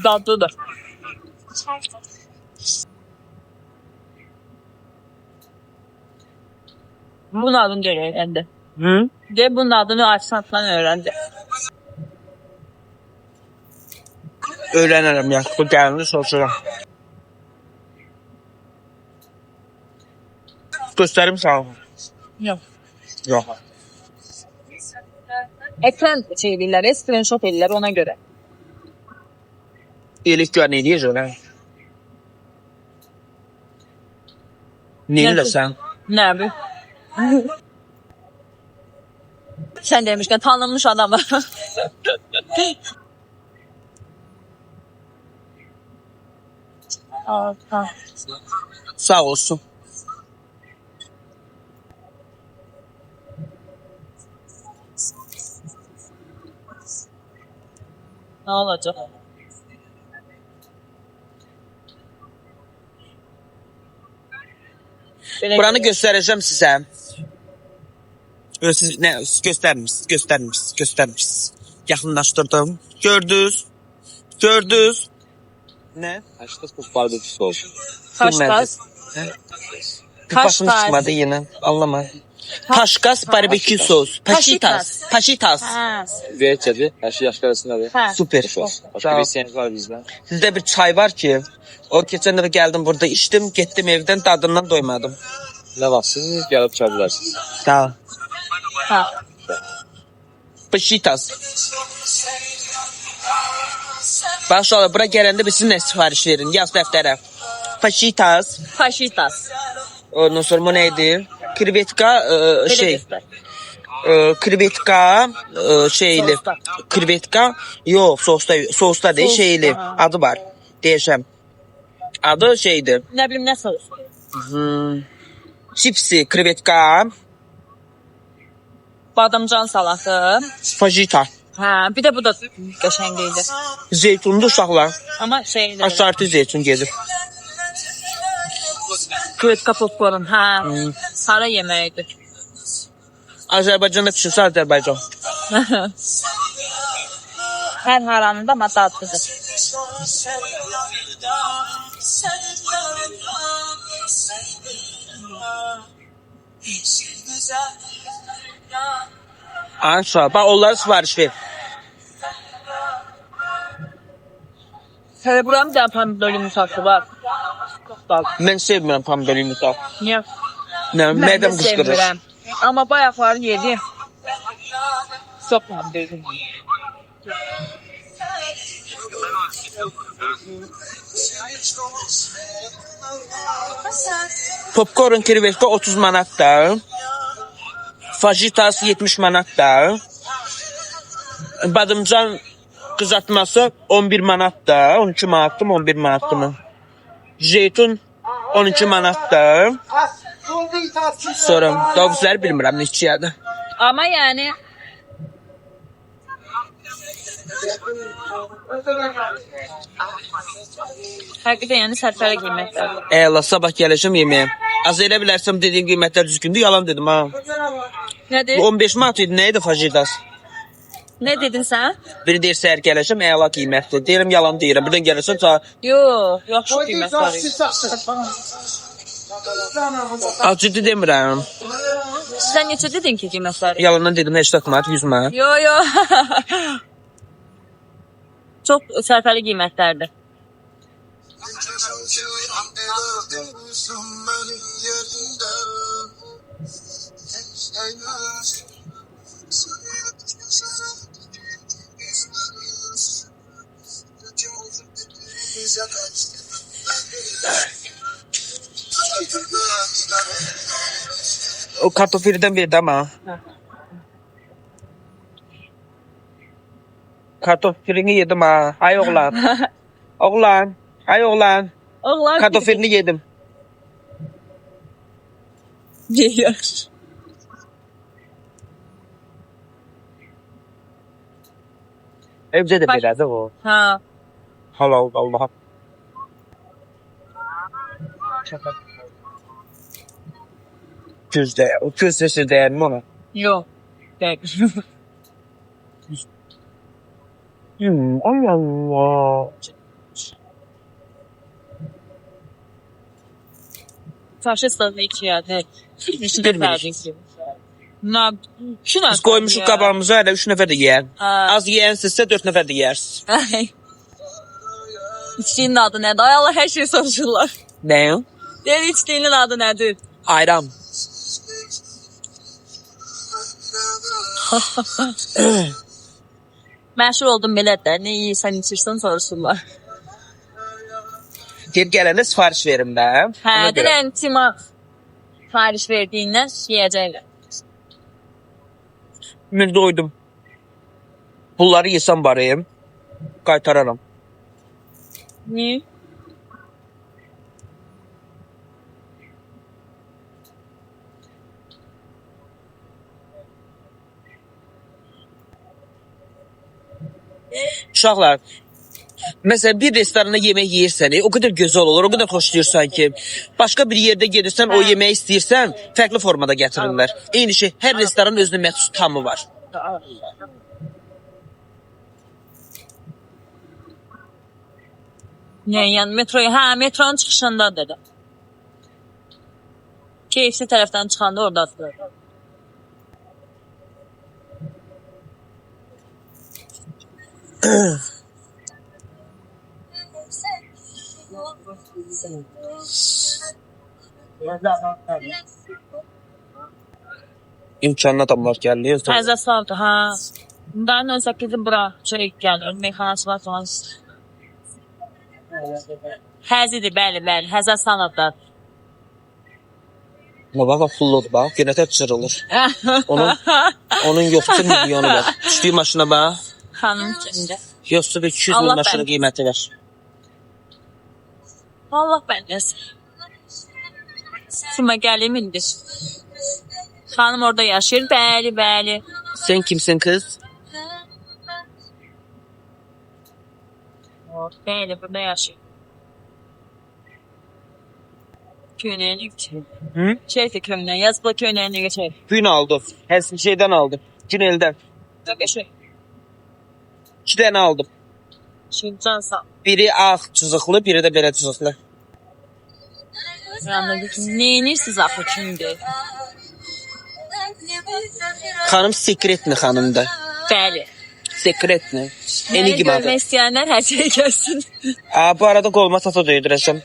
Dadlıdır. Bunun adını da öğrendi. Hı? De bunun adını Arslan'dan öğrendi. Öğrenirim ya. Bu gəlini soruşuram. Göstərim sağ ol. Yok. Yox. Ekran çevirirler, screenshot edirlər ona göre. İyilik gör, ne diyeceğiz öyle? Neyle sen? Ne bu? Sen demişken tanınmış adamı. Tamam. Sağ olsun. Ne olacak? Buranı göstereceğim size. Siz ne göstermişsiniz. Yakınlaştırdım. Gördünüz. Ne? Haşkas bu barbekü sos. Kaşkas. Başım çıkmadı yine. Anlama. Kaşkas barbekü sos. Paşitas. Ha. Veçedi. Her şey yaş arasında ve. Ha. Süper. Başka bir isteğiniz var bizden. Sizde bir çay var ki. O geçen de geldim burada içtim. Gittim evden tadından doymadım. Ne vaxtsınız gelip çağırırsınız. Sağ ol. Ha. Paşitas. Başla bura gələndə bir sizin sifariş verin. Yaz dəftərə. Paşitas. Faşitas. Ondan sonra bu neydi? Krevetka krevetka şeyli. Sosta. Krevetka yok sosta değil şeyli. Adı var. Deyəcəm. Adı şeydi. Ne bileyim ne sos. Chipsi, krevetka, Badamcan salatı. fajita. Ha, bir de bu da qəşəngiydi. Zeytunlu uşaqlar. Ama şeydi. Aşartı zeytun gedir. Krevetka popcorn. Ha. Sarı yemeğiydi. Azərbaycanda pişirsə Azərbaycan. Her haranında ama tatlıdır. Aşağı. Bak onları sipariş ver. Hele buranın da pomidor yumurtası var. Çok tatlı. Mən sevmirəm pomidor yumurta. Niye? Nə, Ben de mədəm qışqırır. sevmirəm. Ama bayaqları yedim. Çok pomidor. Popcorn krevetka 30 manatda. Fajitas 70 manatda. Badımcan kızartması 11 manatda. 12 manatdı mı 11 manatdı mı? Zeytun 12 manatda. Sonra davuzları bilmirəm neçəyədir. Ama yani hakikaten yani sərfərə qiymətlər. Əla sabah gələcəm yeməyə. Az elə bilərsəm dediyim qiymətlər düzgündür, yalan dedim ha. Nədir? 15 manat idi, nə idi fajitas? Ne dedin sen? Biri deyir səhər gələcəm, əla qiymətdir. Deyirəm yalan deyirəm. Birdən gəlirsən Yok, yaxşı qiymət var. ciddi demirəm. Sen neçə dedin ki qiymətləri? Yalandan dedim 80 manat, 100 manat. Yo. Çok sərfəli qiymətlərdir. O kartofilden verdi ama. Kartofilini yedim ha. Ay oğlan. Oğlan. Ay oğlan. Allah Kartofilini yedim. geliyor. Evde de belədir o. Ha. Halal Allah'a. Gözde. O göz sesi değer mi ona? Yok. Değil. Allah Allah. Faşist da iki ya. Bilmirik. Na, şuna. Biz koymuşuq qabağımıza hələ 3 nəfər də yeyər. Ha. Az yeyənsizsə 4 nəfər də yeyərsiniz. İçtiğinin adı nədir? Ay Allah, hər şey soruşurlar. Nə? Deyir, içtiğinin adı nədir? Ayran. Məşhur oldum belə də. Ne yiyirsən, içirsən soruşurlar. Deyir gələndə sifariş verin də. Hə, Ona görə. deyirəm, Tima sifariş verdiyindən yiyəcəklər. Mən doydum. Bunları yesəm barayım. Qaytararam. Niye? Uşaqlar, məsələn bir restoranda yemək yeyirsən, o qədər gözəl olur, o qədər xoşlayırsan ki, başqa bir yerdə gedirsən, o yeməyi istəyirsən, fərqli formada gətirirlər. Eyni şey, hər restoranın özünə məxsus tamı var. Ne yani metroya? Ha, metronun çıxışında dedi. KFC tərəfdən çıxanda oradasın. İmkanlı adamlar gəlir. Təzə saldı, ha. Bundan 18'i bura çörək gəlir. Meyxanası var falan. Həzidir, bəli, həzər sanatlar. Bak full bak. Yine çırılır. Onun yoksa milyonu var. Düştüğü maşına bak. Xanım içində. Yoksa bir 200 bin Allah maşının kıymeti var. Allah bənləsin. Sima gəlim indi. Xanım orada yaşayır, bəli. Sen kimsin kız? Bəli, burada yaşayır. Köynəyini geçelim. Hı? Şeyse köynəyə, yazıqla köynəyini geçelim. Gün aldım. Her şeyden aldım. Cinelden. Şey. 2 tane aldım. Şimdi can sağ. Biri ağ çızıqlı, biri de belə çızıqlı. Anladım. Neyinirsiniz axı şimdi? Xanım sekretli xanımdır. Bəli. Sekretli. Məni Enigmadır. görmək istəyənlər hər şeyi görsün. Bu arada qoluma tata döydürəcəm.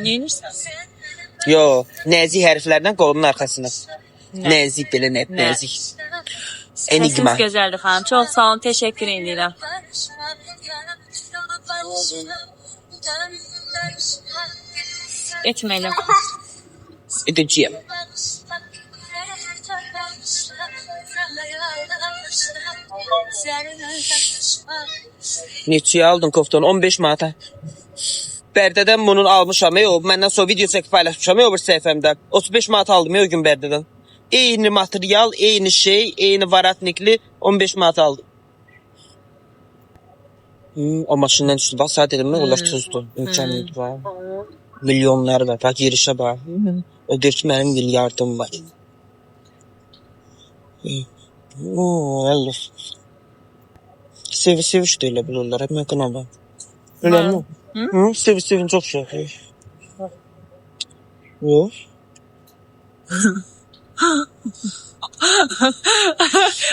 Neyinirsiniz? Yo, nəzik hərflərdən qolumun arxasına. Nəzik belə nəzik. Enigma. Səsiniz gözəldir xanım. Çox sağ olun, təşəkkür edirəm. Etməyəm. Edəcəyəm. Neçəyə aldın koftanı? 15 manata. Bərdədən bunun almışam. Məndən sonra video çəkib paylaşmışam. O bir səhifəmdə. 35 manat aldım o gün Bərdədən. Eyni material, eyni şey, eyni varatnikli 15 manat aldım. O maşından düşdü. Bax, saat dedim mi? Onlar tuzdu. İmkanıydı var. Milyonlar var. Bak, yerişə bax. O deyir ki, mənim milyardım var. Allah. Seviş də elə bilirlər. Hep mən qınam. Öyle mi? Sevin çok şey. Yok.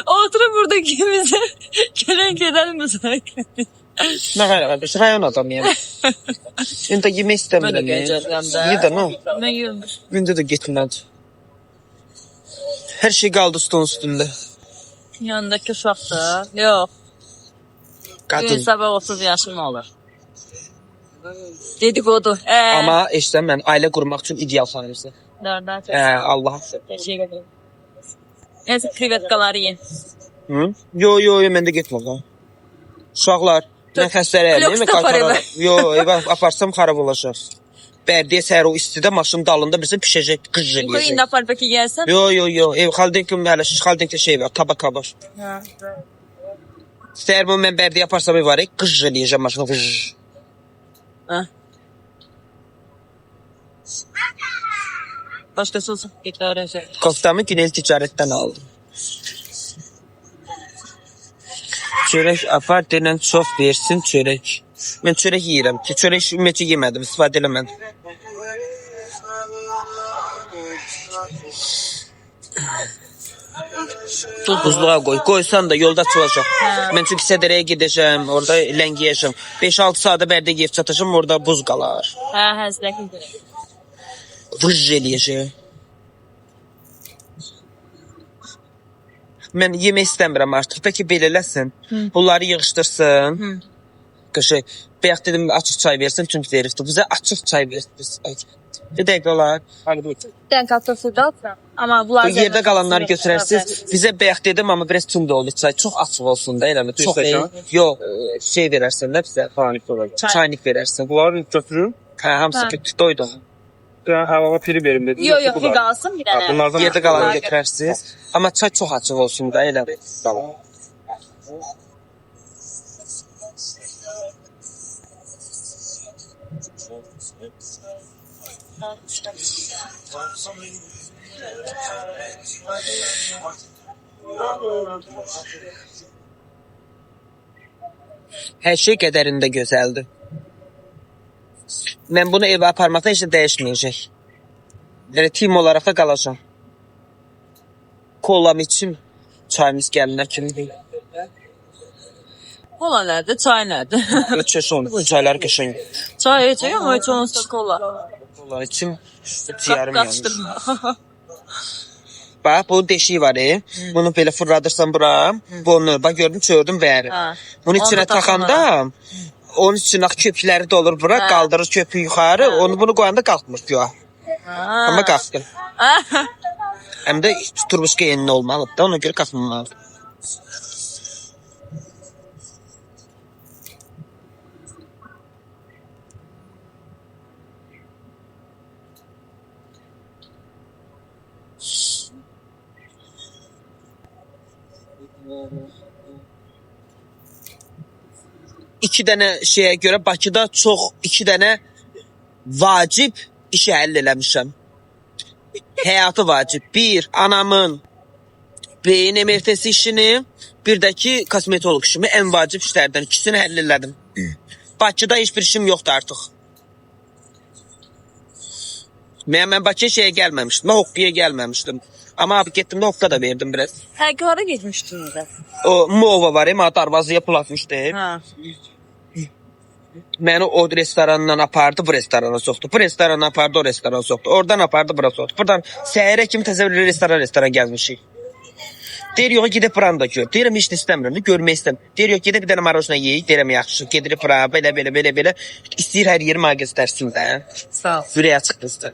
Oturup burada ikimize gelen gelen müzakere. Ne kadar bir rayon adam yani. Ben de yemek istemiyorum. Ben de geleceğim de. İyi de ne? Ne yiyorum? Günde de gitmedi. Her şey kaldı stolun üstünde. Yanındaki uşaqdır. Yok. Gün Kadın. sabah 30 yaşım olur. Dedikodu. Ama işte ben aile kurmak için ideal sanırım. Nereden? Allah. Teşekkür ederim. Neyse krevetkaları yiyin. Hı? Yo ben de gitmem. Uşaqlar, mən xəstələyəm, Kloks da qaytararam. var Yo, evə aparsam xarab olacaq. Bərdiyə səhər o istidə maşının dalında birisi pişəcək, qıj Yukarı eləyəcək. indi apar peki gelsen. Yo, ev xaldenkim hələ xaldenkdə şey var, tabak var. Səhər bu mən bərdiyə aparsam ev var, qıj eləyəcəm maşını, qıj. Başkası olsun. Git öğrenecek. Koftamı Günel Ticarətdən aldım. çörək apar denən çox versin çörək. Mən çörək yeyirəm ki, çörək ümumiyyətlə yemədim, istifadə eləmədim. Buzluğa qoy. Qoysan da yolda açılacaq. Mən çünki Sədərəyə gedəcəm, orada ləngiyəcəm. 5-6 saata Bərdə gedib çatacağam, orada buz qalar. Hə, həzləkidir. Vıj eləyəcək. Mən yemək istəmirəm artıq. Bəlkə belə eləsin. Bunları yığışdırsın. Qışı. Bayaq dedim açıq çay versin, çünki veribdi. Bizə açıq çay versin. Bir dəqiqə olar. Hadi buyur. Dən kartofildə atıram. Amma bunlar... Bu yerdə qalanları götürərsiniz. Bizə bayaq dedim, amma biraz tündə olur çay. Çox açıq olsun da, eləmi? Çox stəkan? deyil. Yox, şey verərsən də bizə. Panik olar. Çaynik verərsən. Bunları götürürüm. Hə, hamısı doydu. Ben havama piri verim dedim. Yox, yox, bir qalsın bir dənə. Bunlardan Yerdə qalanı götürərsiniz. Amma çay çox açıq olsun da, eləmi? Tamam. Hər şey qədərində gözəldir. Mən bunu evə aparmaqda heç də dəyişməyəcək. Yəni, tim olaraq da qalacam. Kolam içim, çayımız gəlinə kimi deyil. Kola nədir, çay nədir? Belə çöş olmuş, çaylar qəşəng. Çay içək, amma heç olmasa kola. Kola içim, ciyarım yanmış. Qaçdırma. Bax, bunun deşiyi var, bunu belə fırladırsan bura, bunu, bax gördüm, çördüm verir. Bunu içinə taxanda, onun içinə köpükləri dolur bura, qaldırır köpüyü yuxarı, onu bunu qoyanda qalxmır yox. Amma qalxdı. Həm də turbuşka yeni olmalıdır da, ona görə qalxmamalıdır. İki dənə şeyə görə Bakıda çox 2 dənə vacib işi həll eləmişəm. Həyatı vacib. Bir, anamın beyin emertesi işini, bir də ki, kosmetolog işimi ən vacib işlərdən. İkisini həll elədim. Bakıda heç bir işim yoxdur artıq. Mən Bakıya şeyə gəlməmişdim, Hoqqaya gəlməmişdim. Amma abi getdim də Hoqqa da verdim biraz. Hə, hara getmişdiniz? O Mova var, darvazaya pul atmışdı. Hə. Məni o restorandan apardı, bu restorana soxdu. Bu restorandan apardı, o restorana soxdu. Oradan apardı, bura soxdu. Buradan səhərə kimi təsəvvür restoran gəzmişik. Deyir, yox, gedib buranı da gör. Deyirəm, heç də istəmirəm, görmək istəmirəm. Deyir, yox, gedib bir dənə marojna yeyik. Deyirəm, yaxşı, gedirik bura, belə. İstəyir hər yeri mənə göstərsin də. Sağ ol. Ürəyə çıxdızdı.